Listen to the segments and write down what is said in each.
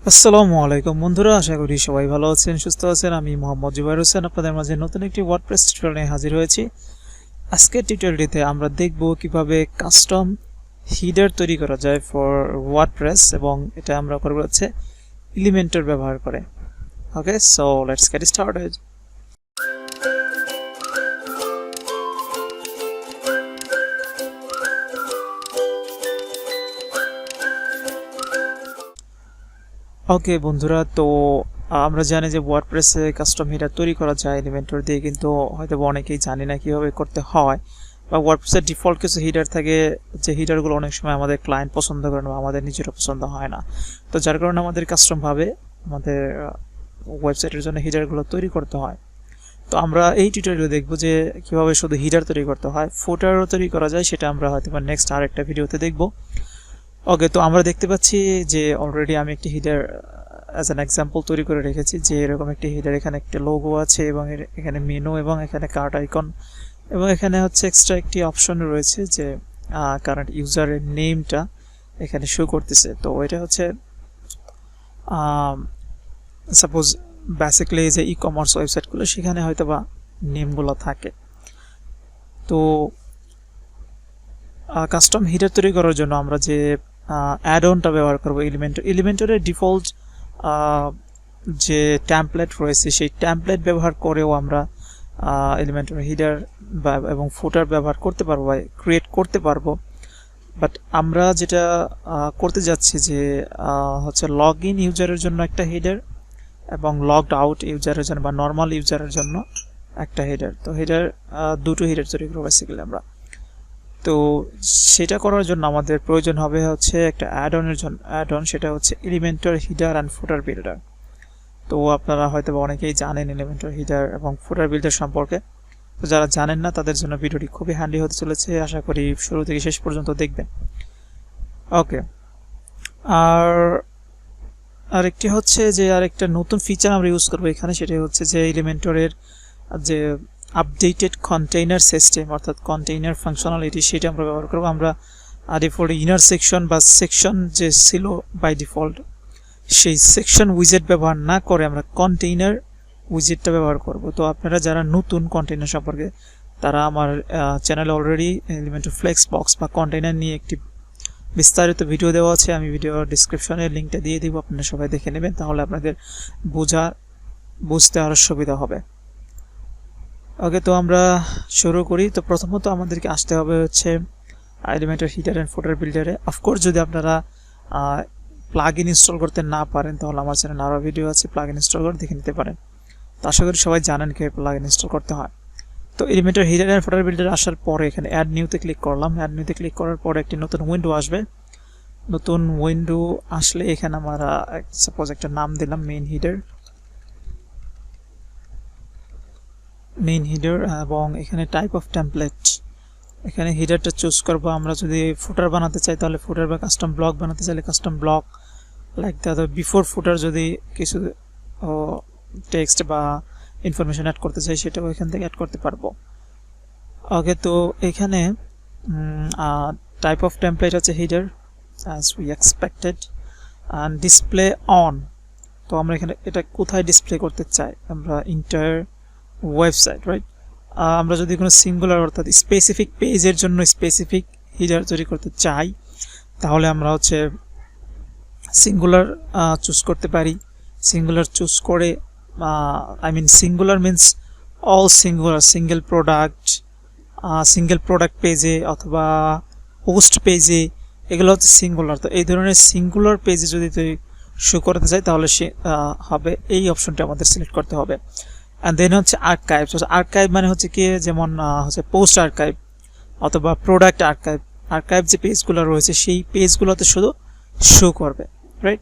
আসসালামু আলাইকুম বন্ধুরা, আশা করি সবাই ভালো আছেন, সুস্থ আছেন। আমি মোহাম্মদ জুবাইর হোসেন আপনাদের মাঝে নতুন একটি ওয়ার্ডপ্রেস টিউটোরিয়াল নিয়ে হাজির হয়েছি। আজকের টিউটোরিয়ালটিতে আমরা দেখব কিভাবে কাস্টম হিডার তৈরি করা যায় ফর ওয়ার্ডপ্রেস, এবং এটা আমরা করব হচ্ছে এলিমেন্টর ব্যবহার করে। ওকে, সো লেটস গেট স্টার্টেড। ওকে বন্ধুরা, তো আমরা জানি যে ওয়ার্ডপ্রেসে কাস্টম হিডার তৈরি করা যায় এলিমেন্টর দিয়ে, কিন্তু হয়তো অনেকেই জানি না কীভাবে করতে হয়। বা ওয়ার্ডপ্রেসের ডিফল্ট কিছু হিডার থাকে, যে হিডারগুলো অনেক সময় আমাদের ক্লায়েন্ট পছন্দ করে না বা আমাদের নিজেরও পছন্দ হয় না। তো যার কারণে আমাদের কাস্টমভাবে আমাদের ওয়েবসাইটের জন্য হিডারগুলো তৈরি করতে হয়। তো আমরা এই টিউটোরিয়ালে দেখব যে কীভাবে শুধু হিডার তৈরি করতে হয়, ফুটারও তৈরি করা যায়, সেটা আমরা হয়তো নেক্সট আরেকটা ভিডিওতে দেখব। ওকে, তো আমরা দেখতে পাচ্ছি যে অলরেডি আমি একটি হিডার অ্যাজ অ্যান এক্সাম্পল তৈরি করে রেখেছি, যে এরকম একটি হিডার। এখানে একটা লোগো আছে এবং এখানে মেনু এবং এখানে কার্ট আইকন, এবং এখানে হচ্ছে এক্সট্রা একটি অপশন রয়েছে যে কারেন্ট ইউজারের নেমটা এখানে শো করতেছে। তো এটা হচ্ছে সাপোজ বেসিক্যালি যে ই কমার্স ওয়েবসাইটগুলো, সেখানে হয়তো বা নেমগুলো থাকে। তো কাস্টম হিডার তৈরি করার জন্য আমরা যে অ্যাড অনটা ব্যবহার করবো এলিমেন্টরের ডিফল্ট যে ট্যাম্পলেট রয়েছে, সেই ট্যাম্পলেট ব্যবহার করেও আমরা এলিমেন্টর হিডার এবং ফুটার ব্যবহার করতে পারবো বা ক্রিয়েট করতে পারবো। বাট আমরা যেটা করতে যাচ্ছি যে হচ্ছে লগ ইন ইউজারের জন্য একটা হিডার এবং লগড আউট ইউজারের জন্য বা নর্মাল ইউজারের জন্য একটা হিডার। তো হিডার দুটো হিডার তৈরি করবো বেসিক্যালি আমরা। তো সেটা করার জন্য আমাদের প্রয়োজন হবে হচ্ছে একটা অ্যাড অন, সেটা হচ্ছে Elementor header and footer builder. তো আপনারা হয়তো অনেকেই জানেন এলিমেন্টর হিডার এবং ফুটার বিল্ডার সম্পর্কে। তো যারা জানেন না তাদের জন্য ভিডিওটি খুবই হ্যান্ডি হতে চলেছে, আশা করি শুরু থেকে শেষ পর্যন্ত দেখবেন। ওকে, আরেকটি হচ্ছে যে আরেকটা নতুন ফিচার আমরা ইউজ করবো এখানে, সেটা হচ্ছে যে এলিমেন্টরের যে আপডেটেড কন্টেইনার সিস্টেম অর্থাৎ কন্টেইনার ফাংশনালিটি, সেটা আমরা ব্যবহার করবো। আমরা ডিফল্ট ইনার সেকশন বা সেকশন যে ছিল বাই ডিফল্ট, সেই সেকশন উইজেট ব্যবহার না করে আমরা কন্টেইনার উইজেটটা ব্যবহার করব। তো আপনারা যারা নতুন কন্টেইনার সম্পর্কে, তারা আমার চ্যানেলে অলরেডি এলিমেন্টর ফ্লেক্স বক্স বা কন্টেইনার নিয়ে একটি বিস্তারিত ভিডিও দেওয়া আছে। আমি ভিডিও ডিসক্রিপশনে লিঙ্কটা দিয়ে দিব, আপনারা সবাই দেখে নেবেন, তাহলে আপনাদের বুঝতে আরও সুবিধা হবে। ওকে, তো আমরা শুরু করি। তো প্রথমত আমাদেরকে আসতে হবে হচ্ছে এলিমেন্টর হিডার অ্যান্ড ফুটার বিল্ডারে। অফকোর্স যদি আপনারা প্লাগ ইন ইনস্টল করতে না পারেন, তাহলে আমার চ্যানেলে আরও ভিডিও আছে, প্লাগ ইন ইনস্টল করে দেখে নিতে পারেন। তো আশা করি সবাই জানেন কীভাবে প্লাগ ইন ইনস্টল করতে হয়। তো Elementor header and footer builder আসার পরে এখানে অ্যাড নিউতে ক্লিক করলাম। অ্যাড নিউতে ক্লিক করার পরে একটি নতুন উইন্ডো আসবে। নতুন উইন্ডো আসলে এখানে আমরা সাপোজ একটা নাম দিলাম মেইন হিডার, এবং এখানে টাইপ অফ টেমপ্লেট, এখানে হিডারটা চুজ করবো। আমরা যদি ফুটার বানাতে চাই তাহলে ফুটার, বা কাস্টম ব্লক বানাতে চাইলে custom block like that. Before footer যদি কিছু টেক্সট বা ইনফরমেশন অ্যাড করতে চাই, সেটাও এখান থেকে অ্যাড করতে পারবো। ওকে, তো এখানে টাইপ অফ টেমপ্লেট আছে header as we expected, and display on. তো আমরা এখানে এটা কোথায় ডিসপ্লে করতে চাই, আমরা ইন্টার ওয়েবসাইট, রাইট। আমরা যদি কোনো সিঙ্গুলার অর্থাৎ স্পেসিফিক পেজের জন্য স্পেসিফিক হিডার তৈরি করতে চাই, তাহলে আমরা হচ্ছে সিঙ্গুলার চুজ করতে পারি। সিঙ্গুলার চুজ করে singular means all singular, single product পেজে অথবা পোস্ট পেজে, এগুলো হচ্ছে সিঙ্গুলার। তো এই ধরনের সিঙ্গুলার পেজে যদি শো করতে চাই, তাহলে সে হবে এই অপশনটা আমাদের সিলেক্ট করতে হবে। অ্যান্ড দেন হচ্ছে আর্কাইভ। আর্কাইভ মানে হচ্ছে কি, যেমন হচ্ছে পোস্ট আর্কাইভ অথবা প্রোডাক্ট আর্কাইভ যে পেজগুলো রয়েছে, সেই পেজগুলোতে শুধু শো করবে, রাইট।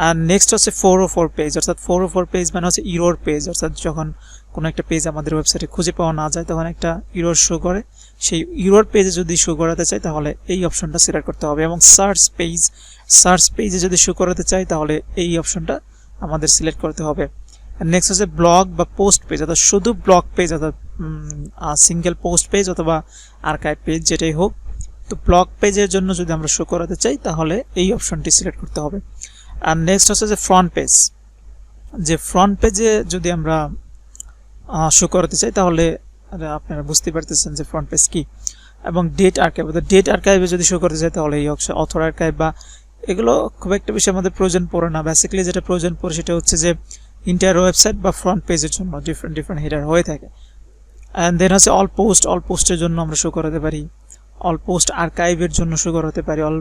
আর নেক্সট হচ্ছে 404 পেজ, অর্থাৎ 404 পেজ মানে হচ্ছে ইরর পেজ, অর্থাৎ যখন কোনো একটা পেজ আমাদের ওয়েবসাইটে খুঁজে পাওয়া না যায়, তখন একটা ইরর শো করে। সেই ইরর পেজে যদি শো করাতে চাই, তাহলে এই অপশনটা সিলেক্ট করতে হবে। এবং সার্চ পেজে যদি শো করাতে চাই, তাহলে এই অপশনটা আমাদের সিলেক্ট করতে হবে। নেক্সট হচ্ছে ব্লগ বা পোস্ট পেজ, অর্থাৎ শুধু ব্লগ পেজ, অর্থাৎ সিঙ্গেল পোস্ট পেজ অথবা আর্কাইভ পেজ, যেটাই হোক। তো ব্লগ পেজের জন্য যদি আমরা শো করাতে চাই, তাহলে এই অপশনটি সিলেক্ট করতে হবে। আর নেক্সট হচ্ছে যে ফ্রন্ট পেজ, যে ফ্রন্ট পেজে যদি আমরা শো করতে চাই তাহলে আপনারা বুঝতে পারতেছেন যে ফ্রন্ট পেজ কি। এবং ডেট আর্কাইভ, ডেট আর্কাইভে যদি শো করতে চাই তাহলে এই অথর আর্কাইভ বা এগুলো খুব একটা বেশি আমাদের প্রয়োজন পড়ে না। বেসিক্যালি যেটা প্রয়োজন পড়ে সেটা হচ্ছে যে ইন্টায়ার ওয়েবসাইট বা ফ্রন্ট পেজের জন্য ডিফারেন্ট হেডার হয়ে থাকে। অ্যান্ড দেন হচ্ছে অল পোস্টের জন্য আমরা শো করাতে পারি, অল পোস্ট আর্কাইভের জন্য শো করাতে পারি, অল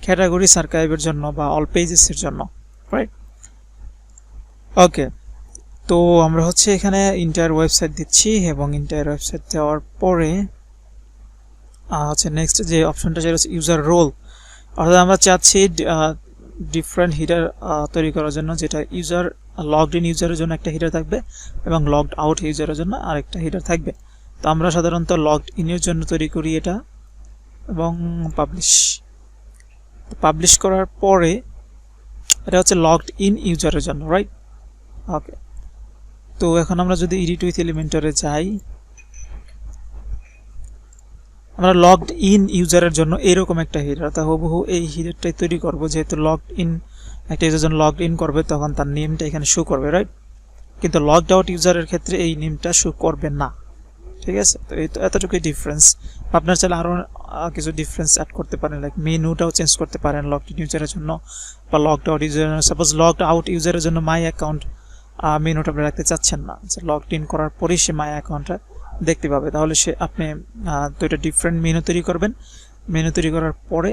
ক্যাটাগরিজ আর্কাইভের জন্য বা অল পেজেসের জন্য, রাইট? ওকে, তো আমরা হচ্ছে এখানে ইন্টায়ার ওয়েবসাইট দিচ্ছি এবং ইন্টায়ার ওয়েবসাইট দেওয়ার পরে হচ্ছে নেক্সট যে অপশনটা সেটা হচ্ছে ইউজার রোল। অর্থাৎ আমরা চাচ্ছি ডিফারেন্ট হিডার তৈরি করার জন্য, যেটা ইউজার লগড ইন ইউজারের জন্য একটা হিডার থাকবে এবং লগড আউট ইউজারের জন্য আরেকটা হিডার থাকবে। তো আমরা সাধারণত লগড ইনের জন্য তৈরি করি এটা এবং পাবলিশ করার পরে এটা হচ্ছে লগড ইন ইউজারের জন্য, রাইট? ওকে, তো এখন আমরা যদি এডিট উইথ এলিমেন্টরে যাই, আমরা লগড ইন ইউজারের জন্য এরকম একটা হিডার, তা হুবহু এই হিডারটাই তৈরি করব। যেহেতু লগড ইন একটা ইউজার যখন লগড ইন করবে তখন তার নেমটা এখানে শো করবে, রাইট? কিন্তু লগড আউট ইউজারের ক্ষেত্রে এই নেমটা শো করবে না, ঠিক আছে? তো এই তো এতটুকুই ডিফারেন্স। আপনার চাইলে আরও কিছু ডিফারেন্স অ্যাড করতে পারেন, লাইক মেনুটাও চেঞ্জ করতে পারেন লগড ইন ইউজারের জন্য বা লগড আউট ইউজারের জন্য। সাপোজ লগড আউট ইউজারের জন্য মাই অ্যাকাউন্ট মেনুটা আপনি রাখতে চাচ্ছেন না, যে লগড ইন করার পরেই সে মাই অ্যাকাউন্টটা দেখতে পাবে, তাহলে সে আপনি দুইটা ডিফারেন্ট মেনু তৈরি করবেন। মেনু তৈরি করার পরে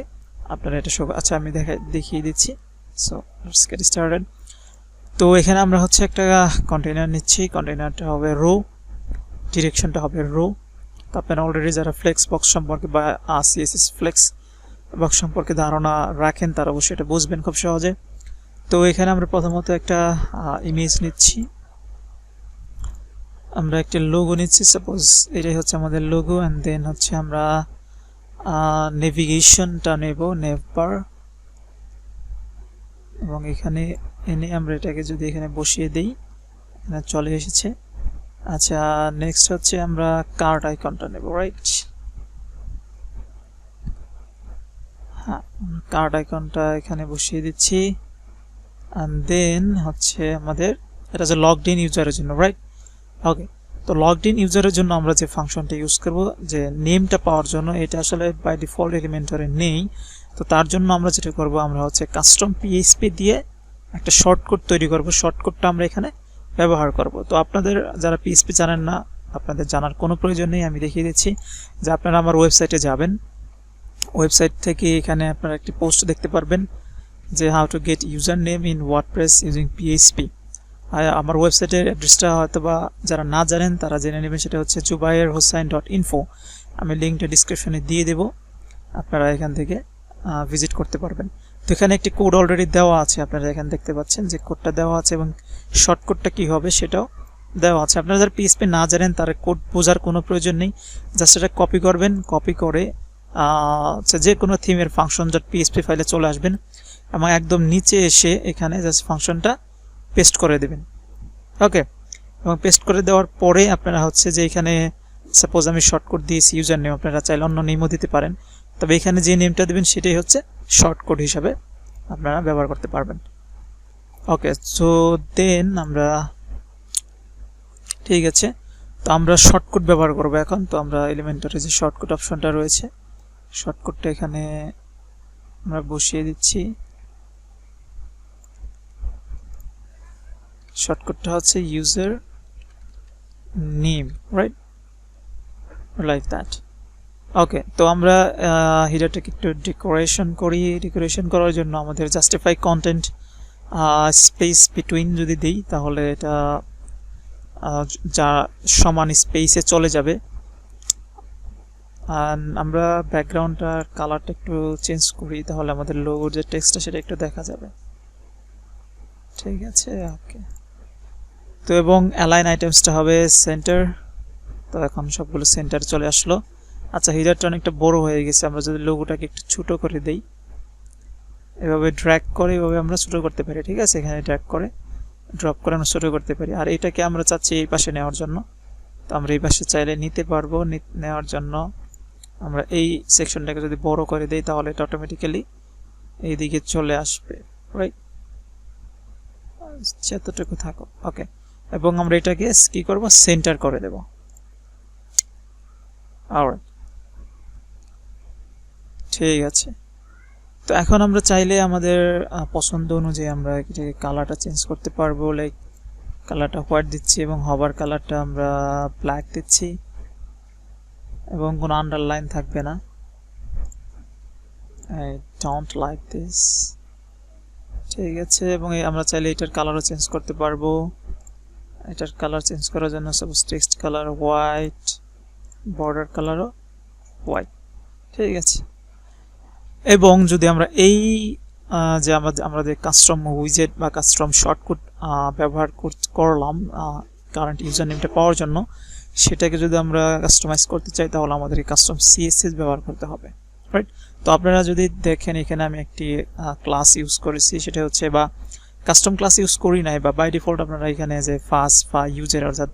আপনারা এটা শো, আচ্ছা আমি দেখিয়ে দিচ্ছি। So let's get started. তো এখানে আমরা হচ্ছে একটা কন্টেইনার নিচ্ছি, কন্টেইনারটা হবে রো, ডিরেকশনটা হবে রো। তো আপনারা অলরেডি যারা ফ্লেক্স বক্স সম্পর্কে বা সিএসএস ফ্লেক্স বক্স সম্পর্কে ধারণা রাখেন তারা অবশ্যই এটা বুঝবেন খুব সহজে। তো এখানে আমরা প্রথমত একটা ইমেজ নিচ্ছি, আমরা একটা লোগো নিচ্ছি, সাপোজ এটাই হচ্ছে আমাদের লোগো। অ্যান্ড দেন হচ্ছে আমরা নেভিগেশনটা নেব, নেভবার, এবং এখানে এনে আমরা এটাকে যদি এখানে বসিয়ে দিই এখানে চলে এসেছে। আচ্ছা, নেক্সট হচ্ছে আমরা কার্ড আইকনটা নেব, রাইট? হ্যাঁ, কার্ড আইকনটা এখানে বসিয়ে দিচ্ছি। অ্যান্ড দেন হচ্ছে আমাদের এটা হচ্ছে লগড ইন ইউজারের জন্য, রাইট? ওকে, তো লগড ইন ইউজারের জন্য আমরা যে ফাংশনটা ইউজ করব যে নেমটা পাওয়ার জন্য, এটা আসলে বাই ডিফল্ট এলিমেন্টরে নেই। তো তার জন্য আমরা যেটা করব, আমরা হচ্ছে কাস্টম পিএইচপি দিয়ে একটা শর্টকাট তৈরি করব। শর্টকাটটা আমরা এখানে ব্যবহার করব। তো আপনাদের যারা পিএইচপি জানেন না, আপনাদের জানার কোনো প্রয়োজন নেই, আমি দেখিয়ে দিচ্ছি। যে আপনারা আমার ওয়েবসাইটে যাবেন, ওয়েবসাইট থেকে এখানে আপনারা একটি পোস্ট দেখতে পারবেন যে how to get user name in WordPress using PHP. আমার ওয়েবসাইটের অ্যাড্রেসটা হয়তো বা যারা না জানেন তারা জেনে নেবেন, সেটা হচ্ছে jubairhossain.info। আমি লিঙ্কটা ডিসক্রিপশনে দিয়ে দেব, আপনারা এখান থেকে ভিজিট করতে পারবেন। তো এখানে একটি কোড অলরেডি দেওয়া আছে, আপনারা এখানে দেখতে পাচ্ছেন যে কোডটা দেওয়া আছে এবং শর্টকাটটা কী হবে সেটাও দেওয়া আছে। আপনারা যারা পিএইচপি না জানেন তার কোড বোঝার কোনো প্রয়োজন নেই, জাস্ট এটা কপি করবেন, কপি করে যে কোনো থিমের ফাংশন ডট পিএইচপি ফাইলে চলে আসবেন এবং একদম নিচে এসে এখানে জাস্ট ফাংশনটা পেস্ট করে দেবেন। ওকে, এবং পেস্ট করে দেওয়ার পরে আপনারা হচ্ছে যে এখানে সাপোজ আমি শর্টকাট দিয়েছি ইউজার নেম, আপনারা চাইলে অন্য নেমও দিতে পারেন, তবে এখানে যে নেমটা দেবেন সেটাই হচ্ছে শর্টকাট হিসাবে আপনারা ব্যবহার করতে পারবেন। ওকে, সো দেন আমরা ঠিক আছে, তো আমরা শর্টকাট ব্যবহার করব এখন। তো আমরা এলিমেন্টরে যে শর্টকাট অপশনটা রয়েছে, শর্টকাটটা এখানে আমরা বসিয়ে দিচ্ছি। শর্টকাটটা হচ্ছে user name, right? Like that. Okay, তো আমরা হিডারটাকে একটু ডেকোরেশন করি। ডেকোরেশন করার জন্য আমাদের জাস্টিফাই কন্টেন্ট স্পেস বিটুইন যদি দিই তাহলে এটা যা সমান স্পেসে চলে যাবে। আর আমরা ব্যাকগ্রাউন্ডটার কালারটা একটু চেঞ্জ করি, তাহলে আমাদের লোগোর যে টেক্সটটা সেটা একটু দেখা যাবে। ঠিক আছে, ওকে। তো এবং অ্যালাইন আইটেমসটা হবে সেন্টার। তো এখন সবগুলো সেন্টার চলে আসলো। আচ্ছা, হিডারটা অনেকটা বড় হয়ে গেছে, আমরা যদি লোগোটাকে একটু ছোট করে দেই, এভাবে ড্র্যাগ করে এভাবে আমরা ছোট করতে পারি। ঠিক আছে, এখানে ড্র্যাগ করে ড্রপ করে আমরা ছোট করতে পারি। আর এটাকে আমরা চাচ্ছি এই পাশে নেওয়ার জন্য, তো আমরা এই পাশে চাইলে নিতে পারবো। নেওয়ার জন্য আমরা এই সেকশনটাকে যদি বড় করে দেই তাহলে এটা অটোমেটিক্যালি এইদিকে চলে আসবে, রাইট? যতটুকু থাকো। ওকে, এবং আমরা এটাকে কি করব, সেন্টার করে দেব। অলরাইট, ঠিক আছে। তো এখন আমরা চাইলে আমাদের পছন্দ অনুযায়ী আমরা এটাকে কালারটা চেঞ্জ করতে পারবো। লাইক কালারটা হোয়াইট দিচ্ছি এবং হভার কালারটা আমরা ব্ল্যাক দিচ্ছি এবং কোনো আন্ডারলাইন থাকবে না। I don't like this। ঠিক আছে, এবং আমরা চাইলে এটার কালারও চেঞ্জ করতে পারবো। এটার কালার চেঞ্জ করার জন্য suppose text colour white, border কালারও হোয়াইট। ঠিক আছে, এবং যদি আমরা এই যে আমাদের কাস্টম উইজেট বা কাস্টম শর্টকাট ব্যবহার করলাম কারেন্ট ইউজার নেমটা পাওয়ার জন্য, সেটাকে যদি আমরা কাস্টমাইজ করতে চাই তাহলে আমাদের এই কাস্টম সিএসএস ব্যবহার করতে হবে, রাইট? তো আপনারা যদি দেখেন এখানে আমি একটি ক্লাস ইউজ করেছি, সেটা হচ্ছে, বা কাস্টম ক্লাস ইউজ করি নাই, বা বাই ডিফল্ট আপনারা এখানে যে ফার্স্ট ইউজার অর্থাৎ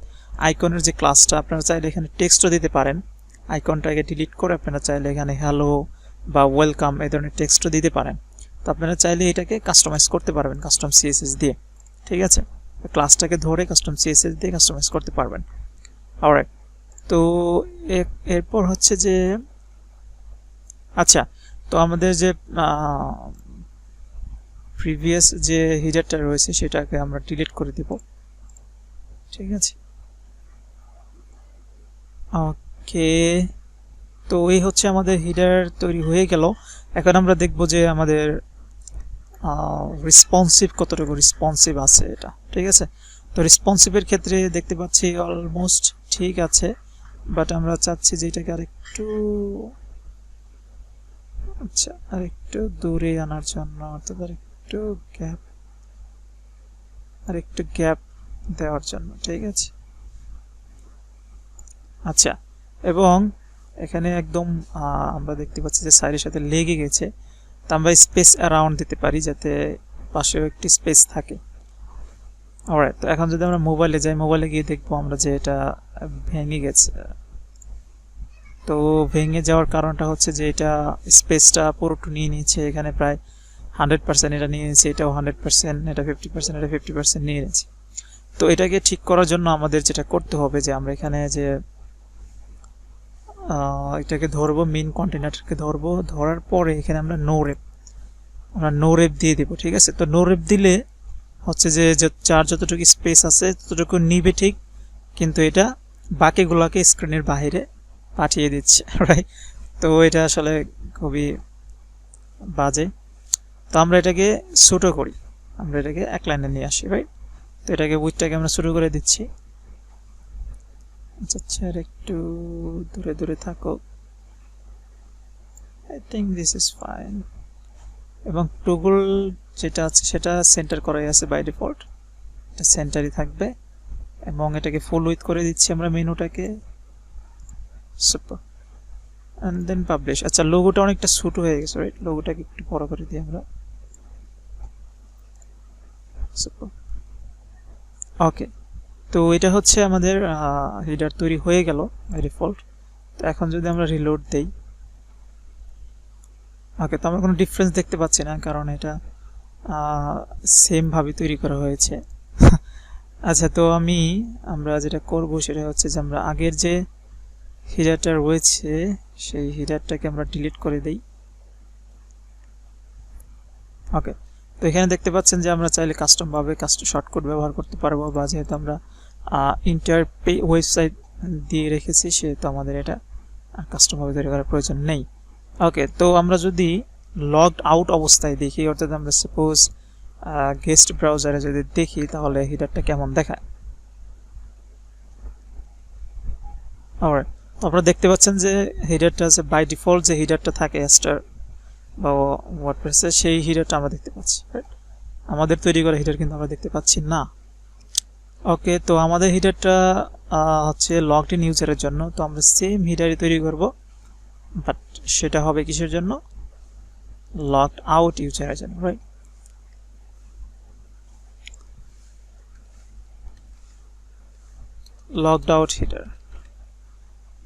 আইকনের যে ক্লাসটা, আপনারা চাইলে এখানে টেক্সটও দিতে পারেন। আইকনটাকে ডিলিট করে আপনারা চাইলে এখানে হ্যালো বা ওয়েলকাম এই ধরনের টেক্সটও দিতে পারেন। তো আপনারা চাইলে এটাকে কাস্টমাইজ করতে পারবেন কাস্টম সিএসএস দিয়ে। ঠিক আছে, ক্লাসটাকে ধরে কাস্টম সিএসএস দিয়ে কাস্টমাইজ করতে পারবেন। অলরাইট, তো এরপর হচ্ছে যে, আচ্ছা, তো আমাদের যে প্রিভিয়াস যে হিডারটা রয়েছে সেটাকে আমরা ডিলিট করে দেব। ঠিক আছে, ওকে। তো এই হচ্ছে আমাদের হিডার তৈরি হয়ে গেল। এখন আমরা দেখব যে আমাদের রেসপন্সিভ কতটুকু রেসপন্সিভ আছে এটা। ঠিক আছে, তো রেসপন্সিভের ক্ষেত্রে দেখতে পাচ্ছি অলমোস্ট ঠিক আছে, বাট আমরা চাচ্ছি যে এটাকে আরেকটু, আচ্ছা, আরেকটু দূরে আনার জন্য, অর্থাৎ আরেকটু গ্যাপ দেওয়ার জন্য। ঠিক আছে, আচ্ছা, এবং এখানে একদম আমরা দেখতে পাচ্ছি যে সাইডের সাথে লেগে গেছে, তো আমরা স্পেস অ্যারাউন্ড দিতে পারি যাতে পাশেও একটি স্পেস থাকে। অলরাইট, তো এখন যদি আমরা মোবাইলে যাই, মোবাইলে গিয়ে দেখবো আমরা যে এটা ভেঙে গেছে। তো ভেঙে যাওয়ার কারণটা হচ্ছে যে এটা স্পেসটা পুরোটা নিয়ে নিয়েছে, এখানে প্রায় 100% এটা নিয়ে নিয়েছে, এটাও 100%, এটা 50%, এটা 50% নিয়ে নিয়েছে। তো এটাকে ঠিক করার জন্য আমাদের যেটা করতে হবে যে আমরা এখানে যে এটাকে ধরবো, মেইন কন্টেনারটাকে ধরবো, ধরার পরে এখানে আমরা নো রেপ দিয়ে দেবো। ঠিক আছে, তো নো রেপ দিলে হচ্ছে যে যার যতটুকু স্পেস আছে ততটুকু নিবে ঠিক, কিন্তু এটা বাকিগুলোকে স্ক্রিনের বাইরে পাঠিয়ে দিচ্ছে, রাইট? তো এটা আসলে খুবই বাজে। তো আমরা এটাকে ছোট করি, আমরা এটাকে এক লাইনে নিয়ে আসি, রাইট? তো এটাকে উইথটাকে আমরা ছোট করে দিচ্ছি। আচ্ছা, আর একটু দূরে দূরে থাকো। I think this is fine. এবং টগল যেটা আছে সেটা সেন্টার করাই আছে বাই ডিফল্ট, এটা সেন্টারই থাকবে। এবং এটাকে ফুল উইথ করে দিচ্ছি আমরা মেনুটাকে, সুপার। And then publish. আচ্ছা, লোগোটা অনেকটা ছোট হয়ে গেছে, রাইট? লোগোটাকে একটু বড় করে দিই আমরা, সুপার। ওকে, তো এটা হচ্ছে আমাদের হিডার তৈরি হয়ে গেল বাই ডিফল্ট। তো এখন যদি আমরা রিলোড দেই, ওকে, তো আমরা কোনো ডিফারেন্স দেখতে পাচ্ছি না, কারণ এটা সেম ভাবে তৈরি করা হয়েছে। আচ্ছা, তো আমরা যেটা করব সেটা হচ্ছে যে আমরা আগের যে হিডারটা রয়েছে সেই হিডারটাকে আমরা ডিলিট করে দেই। ওকে, তো এখানে দেখতে পাচ্ছেন যে আমরা চাইলে কাস্টম ভাবে শর্টকাট ব্যবহার করতে পারবো, বা যেহেতু আমরা ইন্টার ওয়েবসাইট দিয়ে রেখেছি সেহেতু আমাদের এটা কাস্টম ভাবে তৈরি করার প্রয়োজন নেই। ওকে, তো আমরা যদি লগড আউট অবস্থায় দেখি, অর্থাৎ আমরা সাপোজ গেস্ট ব্রাউজারে যদি দেখি তাহলে হিডারটা কেমন দেখায়। অলরাইট, তো আপনারা দেখতে পাচ্ছেন যে হিডারটা আছে বাই ডিফল্ট, যে হিডারটা থাকে স্টার বা ওয়ার্ডপ্রেসে সেই হিডারটা আমরা দেখতে পাচ্ছি, রাইট? আমাদের তৈরি করা হিডার কিন্তু আমরা দেখতে পাচ্ছি না। ওকে, তো আমাদের হিডারটা হচ্ছে লগড ইন ইউজারের জন্য, তো আমরা সেম হিডারই তৈরি করব, বাট সেটা হবে কিসের জন্য? লগড আউট ইউজারের জন্য, রাইট? লগড আউট হিডার,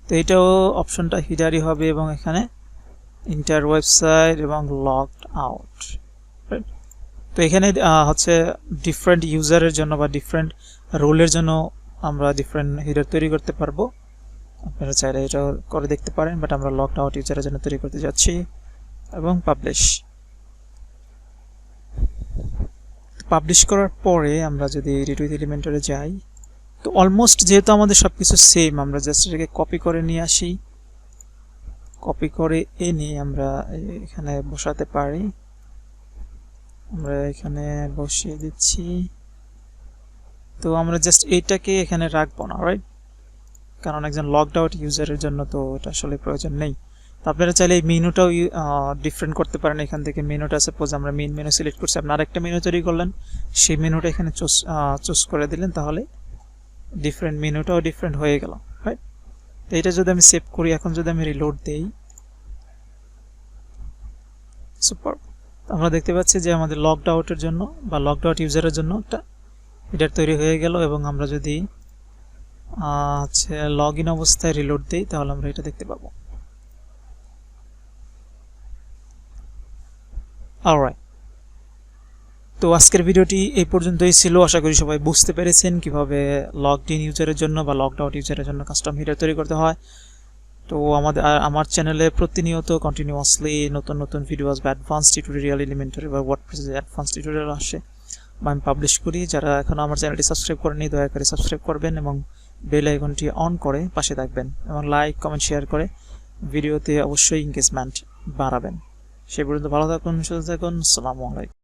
তো এটাও অপশনটা হিডারই হবে, এবং এখানে ইন্টার ওয়েবসাইট এবং লগড আউট, রাইট? তো তো এখানে হচ্ছে ডিফারেন্ট ইউজারের জন্য বা ডিফারেন্ট রোলের জন্য আমরা ডিফারেন্ট হিডার তৈরি করতে পারবো। আপনারা চাইলে এটা করে দেখতে পারেন, বাট আমরা লকড আউট ইউজারের জন্য তৈরি করতে যাচ্ছি এবং পাবলিশ করার পরে আমরা যদি এডিট উইথ এলিমেন্টরে যাই, তো অলমোস্ট যেহেতু আমাদের সবকিছু সেম, আমরা জাস্ট এটাকে কপি করে নিয়ে আসি। কপি করে এনে আমরা এখানে বসাতে পারি। আমরা এখানে বসিয়ে দিচ্ছি। তো আমরা জাস্ট এইটাকে এখানে রাখবো না, রাইট? কারণ একজন লগড আউট ইউজারের জন্য তো এটা আসলে প্রয়োজন নেই। তো আপনারা চাইলে এই মেনুটাও ডিফারেন্ট করতে পারেন। এখান থেকে মেনুটা, সাপোজ আমরা মেইন মেনু সিলেক্ট করছি, আপনার আরেকটা মেনু তৈরি করলেন, সেই মেনুটা এখানে চুজ করে দিলেন, তাহলে ডিফারেন্ট মেনুটাও ডিফারেন্ট হয়ে গেল, রাইট? তো এটা যদি আমি সেভ করি, এখন যদি আমি রিলোড দেই, সুপার, আমরা দেখতে পাচ্ছি যে আমাদের লগড আউটের জন্য বা লগড আউট ইউজারের জন্য একটা হেডার তৈরি হয়ে গেল। এবং আমরা যদি হচ্ছে লগ ইন অবস্থায় রিলোড দেই, তাহলে আমরা এটা দেখতে পাবো। অলরাইট, তো আজকের ভিডিওটি এই পর্যন্তই ছিল। আশা করি সবাই বুঝতে পেরেছেন কিভাবে লগড ইন ইউজারের জন্য বা লগড আউট ইউজারের জন্য কাস্টম হেডার তৈরি করতে হয়। তো আমার চ্যানেলে প্রতিনিয়ত কন্টিনিউয়াসলি নতুন নতুন ভিডিও আসবে, অ্যাডভান্স টিউটোরিয়াল, এলিমেন্টারি বা ওয়ার্ডপ্রেসের অ্যাডভান্স টিউটোরিয়াল আসে বা আমি পাবলিশ করি। যারা এখনও আমার চ্যানেলটি সাবস্ক্রাইব করেনি, দয়া করে সাবস্ক্রাইব করবেন এবং বেল আইকনটি অন করে পাশে থাকবেন এবং লাইক, কমেন্ট, শেয়ার করে ভিডিওতে অবশ্যই এনগেজমেন্ট বাড়াবেন। সে পর্যন্ত ভালো থাকুন, সুস্থ থাকুন। আসসালামু আলাইকুম।